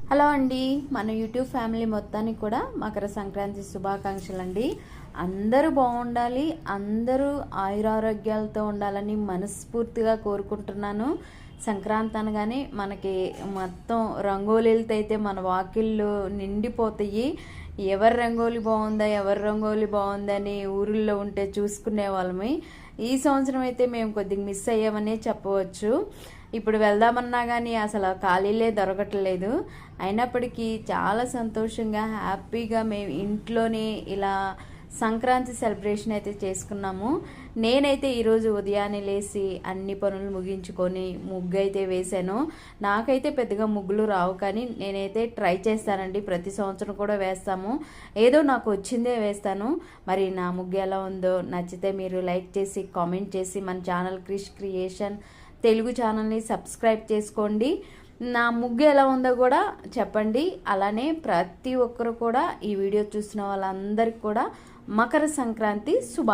Hello అండి, మన YouTube family మొత్తానికి కూడా మకర సంక్రాంతి శుభాకాంక్షలు అండి. అందరూ బాగుండాలి, అందరూ ఆయురారోగ్యాలతో ఉండాలని మనస్ఫూర్తిగా కోరుకుంటున్నాను. సంక్రాంతి అనగానే మనకి మొత్తం రంగోలీలతో అయితే మన వాకిళ్ళు నిండిపోతాయి. ఎవరి రంగోలి బాగుందా అని ఊరిలో ఉంటే చూసుకునే వాళ్ళమి. ఈ సంవత్సరం అయితే మేము కొద్దిగా మిస్ అయ్యామనే చెప్పవచ్చు. ఇప్పుడు వెళ్దామన్నా కానీ అసలు ఖాళీలే దొరకట్లేదు. అయినప్పటికీ చాలా సంతోషంగా హ్యాపీగా మేము ఇంట్లోనే ఇలా సంక్రాంతి సెలబ్రేషన్ అయితే చేసుకున్నాము. నేనైతే ఈరోజు ఉదయాన్నే లేచి అన్ని పనులు ముగించుకొని ముగ్గు అయితే వేశాను. నాకైతే పెద్దగా ముగ్గులు రావు, కానీ నేనైతే ట్రై చేస్తానండి. ప్రతి సంవత్సరం కూడా వేస్తాము, ఏదో నాకు వచ్చిందే వేస్తాను. మరి నా ముగ్గు ఎలా ఉందో నచ్చితే మీరు లైక్ చేసి కామెంట్ చేసి మన ఛానల్ క్రిష్ క్రియేషన్ తెలుగు ఛానల్ని సబ్స్క్రైబ్ చేసుకోండి. నా ముగ్గు ఎలా ఉందో కూడా చెప్పండి. అలానే ప్రతి ఒక్కరు కూడా ఈ వీడియో చూసిన వాళ్ళందరికీ కూడా మకర సంక్రాంతి శుభాకాంక్షలు.